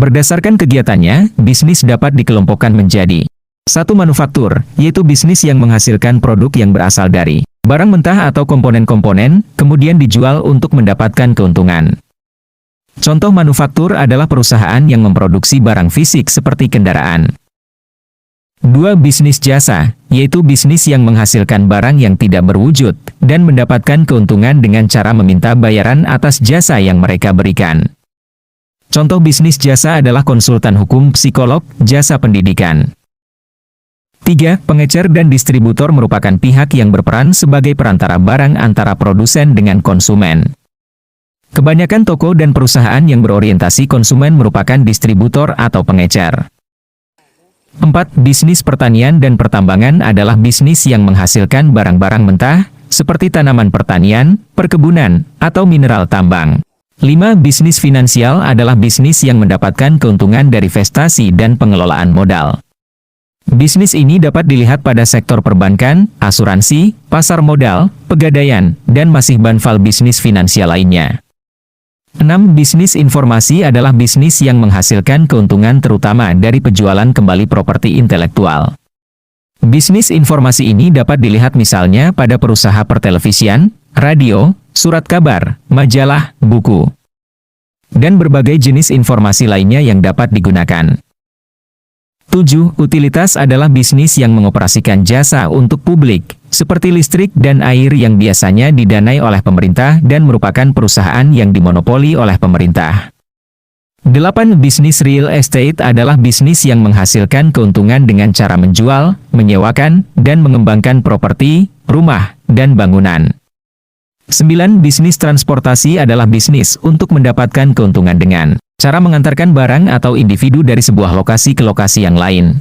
Berdasarkan kegiatannya, bisnis dapat dikelompokkan menjadi: 1. Manufaktur, yaitu bisnis yang menghasilkan produk yang berasal dari barang mentah atau komponen-komponen, kemudian dijual untuk mendapatkan keuntungan. Contoh manufaktur adalah perusahaan yang memproduksi barang fisik seperti kendaraan. 2. Bisnis jasa, yaitu bisnis yang menghasilkan barang yang tidak berwujud, dan mendapatkan keuntungan dengan cara meminta bayaran atas jasa yang mereka berikan. Contoh bisnis jasa adalah konsultan hukum, psikolog, jasa pendidikan. 3. Pengecer dan distributor merupakan pihak yang berperan sebagai perantara barang antara produsen dengan konsumen. Kebanyakan toko dan perusahaan yang berorientasi konsumen merupakan distributor atau pengecer. 4. Bisnis pertanian dan pertambangan adalah bisnis yang menghasilkan barang-barang mentah, seperti tanaman pertanian, perkebunan, atau mineral tambang. 5. Bisnis finansial adalah bisnis yang mendapatkan keuntungan dari investasi dan pengelolaan modal. Bisnis ini dapat dilihat pada sektor perbankan, asuransi, pasar modal, pegadaian, dan masih banyak bisnis finansial lainnya. 6. Bisnis informasi adalah bisnis yang menghasilkan keuntungan terutama dari penjualan kembali properti intelektual. Bisnis informasi ini dapat dilihat misalnya pada perusahaan pertelevisian, radio, surat kabar, majalah, buku, dan berbagai jenis informasi lainnya yang dapat digunakan. 7. Utilitas adalah bisnis yang mengoperasikan jasa untuk publik, seperti listrik dan air yang biasanya didanai oleh pemerintah dan merupakan perusahaan yang dimonopoli oleh pemerintah. 8. Bisnis real estate adalah bisnis yang menghasilkan keuntungan dengan cara menjual, menyewakan, dan mengembangkan properti, rumah, dan bangunan. 9. Bisnis transportasi adalah bisnis untuk mendapatkan keuntungan dengan cara mengantarkan barang atau individu dari sebuah lokasi ke lokasi yang lain.